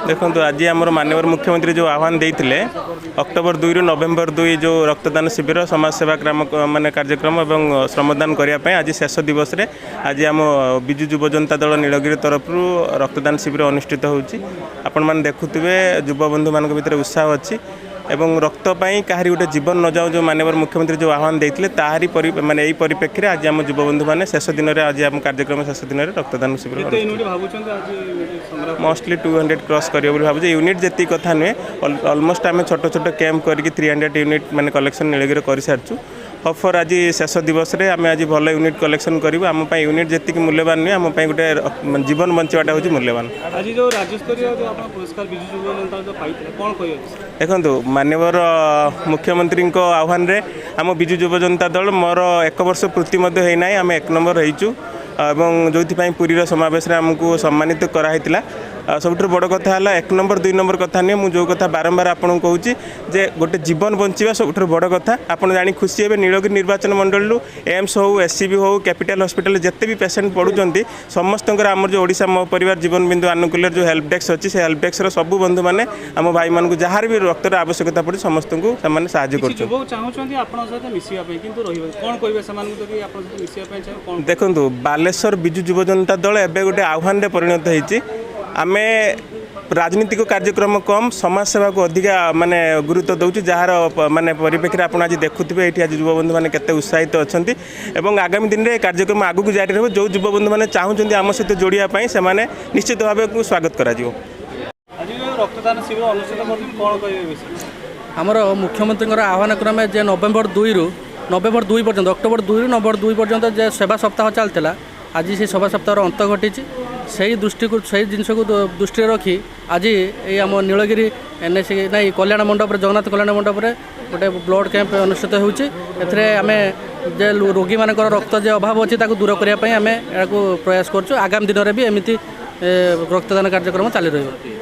देखो आज आम माननीय मुख्यमंत्री जो आह्वान देते अक्टोबर 2 रु नवेम्बर 2 जो रक्तदान शिविर समाजसेवा ग्राम माने कार्यक्रम और श्रमदान करने आज शेष दिवस रे आज आम विजु युव जनता दल नीलगिरी तरफ रक्तदान शिविर अनुष्ठित होची। आपण माने देखुथिबे युवा बंधु मान भीतर उत्साह अच्छी एवं रक्त पाई कहारी गोटे जीवन न जाओ जो माननीय मुख्यमंत्री जो आह्वान देते ताहारी माने यही परिप्रेक्षी आज आम युवा बंधु मैंने शेष दिन में आज आम कार्यक्रम शेष दिन में रक्तदान शिविर मोस्टली 200 क्रॉस करियो बोली भाबुजे यूनिट जेती कथा नुहे ऑलमोस्ट आम छोट छोट कैंप करके 300 यूनिट माने कलेक्शन नीलगिरी कर सारचु। ऑफर आज शेष दिवस रे आम आज भल यूनिट कलेक्शन करूँ आम यूनिट जी मूल्यवान नुहे आम गोटे जीवन बचाटा हूँ मूल्यवान। आज जो राज्य स्तरीय जो पुरस्कार विजु युव जनता जो पाइथिले कोन कहि देखो माननीय मुख्यमंत्री आह्वान रे आम विजु युव जनता दल मोर 1 वर्ष पूर्ति होना आम 1 नंबर होइचु एवं जो पुरीर समावेश आमको सम्मानित कराइला। सबुठ बड़ कथा है 1 नंबर 2 नंबर कथा नहीं मुझे कथा बारंबार आपको कहूँ जे गोटे जीवन बंचा सबुठ बड़ कथा आपड़ जानी खुशी हे नीलगिरी निर्वाचन मंडल एम्स हो एससीबी हो कैपिटल हॉस्पिटल जिते भी पेसेंट पड़ुंट समस्त आम जो ओडिशा मो परिवार जीवन बिंदु आनुकूल्य जो हेल्प डेस्क अच्छी से हेल्प डेस्क सब बंधु मैंने आम भाई मानक जहाँ भी रक्तर आवश्यकता पड़े समस्त को देखो बालेश्वर विजु युव जनता दल एवं गोटे आह्वान परिणत होती आमे राजनीतिक कार्यक्रम कम समाज सेवा को अधिका माने गुरुत्व दौर जार माने परिप्रेक्षी आप आज देखुए ये आज युवा बंधु मैंने केते उत्साहित अच्छा एवं आगामी दिन में कार्यक्रम आगू को जारी रहा जो युवा बंधु मैंने चाहते आम सहित जोड़ापी से निश्चित भाव को स्वागत करा रक्तदान शिविर अनुष्ठित आमर मुख्यमंत्री आह्वान क्रमे जे नवेम्बर 2 पर्यंत अक्टोबर 2 रु नवेम्बर 2 पर्यंत जे सेवा सप्ताह चलता आज से सेवा सप्ताह अंत घटी से दृष्टि को सही जिनस को दृष्टि रखी आज ये आम नीलगिरी एनएसी नहीं कल्याण मंडप जगन्नाथ कल्याण मंडप गोटे ब्लड कैंप अनुष्ठित होची आम जे रोगी मान रक्त जे अभाव अच्छी दूर करने आम या प्रयास करूँ। आगामी दिन में भी एमती रक्तदान कार्यक्रम चली रही।